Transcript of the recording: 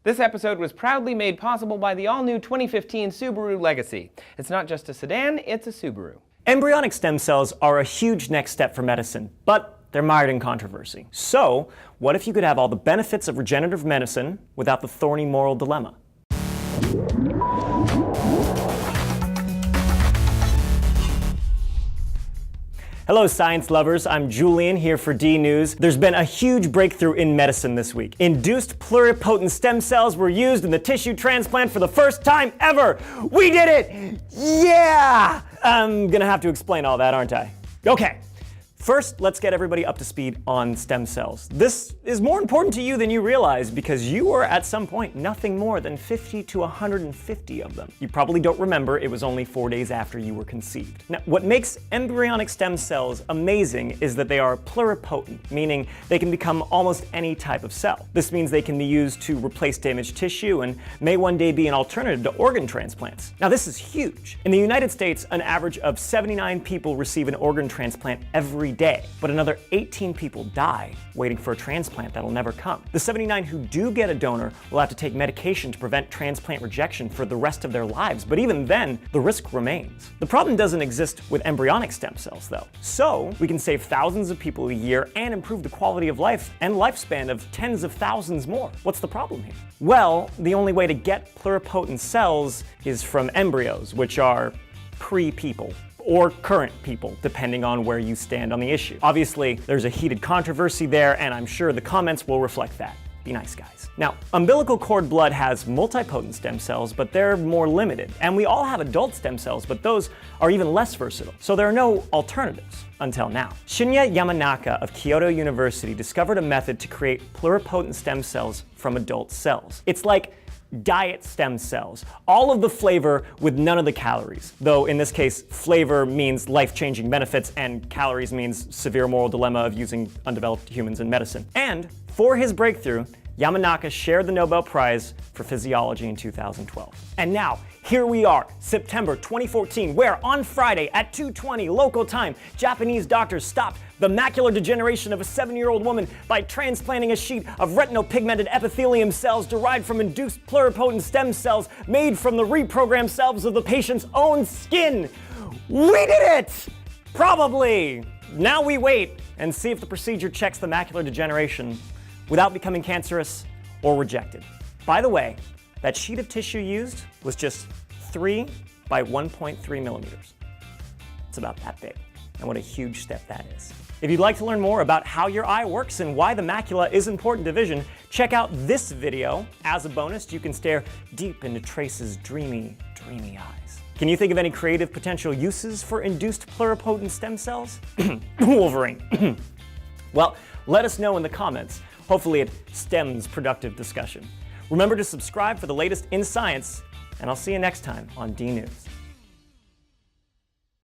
This episode was proudly made possible by the all-new 2015 Subaru Legacy. It's not just a sedan, it's a Subaru. Embryonic stem cells are a huge next step for medicine, but they're mired in controversy. So, what if you could have all the benefits of regenerative medicine without the thorny moral dilemma? Hello science lovers, I'm Julian here for D-News. There's been a huge breakthrough in medicine this week. Induced pluripotent stem cells were used in the tissue transplant for the first time ever! We did it! Yeah! I'm gonna have to explain all that, aren't I? Okay. First, let's get everybody up to speed on stem cells. This is more important to you than you realize because you were at some point nothing more than 50 to 150 of them. You probably don't remember it was only 4 days after you were conceived. Now, what makes embryonic stem cells amazing is that they are pluripotent, meaning they can become almost any type of cell. This means they can be used to replace damaged tissue and may one day be an alternative to organ transplants. Now, this is huge. In the United States, an average of 79 people receive an organ transplant every day, but another 18 people die waiting for a transplant that'll never come. The 79 who do get a donor will have to take medication to prevent transplant rejection for the rest of their lives, but even then, the risk remains. The problem doesn't exist with embryonic stem cells, though. So, we can save thousands of people a year and improve the quality of life and lifespan of tens of thousands more. What's the problem here? Well, the only way to get pluripotent cells is from embryos, which are pre-people, or current people, depending on where you stand on the issue. Obviously, there's a heated controversy there, and I'm sure the comments will reflect that. Be nice, guys. Now, umbilical cord blood has multipotent stem cells, but they're more limited. And we all have adult stem cells, but those are even less versatile. So there are no alternatives until now. Shinya Yamanaka of Kyoto University discovered a method to create pluripotent stem cells from adult cells. It's like diet stem cells. All of the flavor with none of the calories. Though in this case, flavor means life-changing benefits and calories means severe moral dilemma of using undeveloped humans in medicine. And for his breakthrough, Yamanaka shared the Nobel Prize for Physiology in 2012. And now, here we are, September 2014, where on Friday at 2:20 local time, Japanese doctors stopped the macular degeneration of a 7-year-old woman by transplanting a sheet of retinopigmented epithelium cells derived from induced pluripotent stem cells made from the reprogrammed cells of the patient's own skin. We did it! Probably. Now we wait and see if the procedure checks the macular degeneration without becoming cancerous or rejected. By the way, that sheet of tissue used was just 3 by 1.3 millimeters. It's about that big. And what a huge step that is. If you'd like to learn more about how your eye works and why the macula is important to vision, check out this video. As a bonus, you can stare deep into Trace's dreamy, dreamy eyes. Can you think of any creative potential uses for induced pluripotent stem cells? Wolverine. Well, let us know in the comments. Hopefully it stems productive discussion. Remember to subscribe for the latest in science, and I'll see you next time on D-News.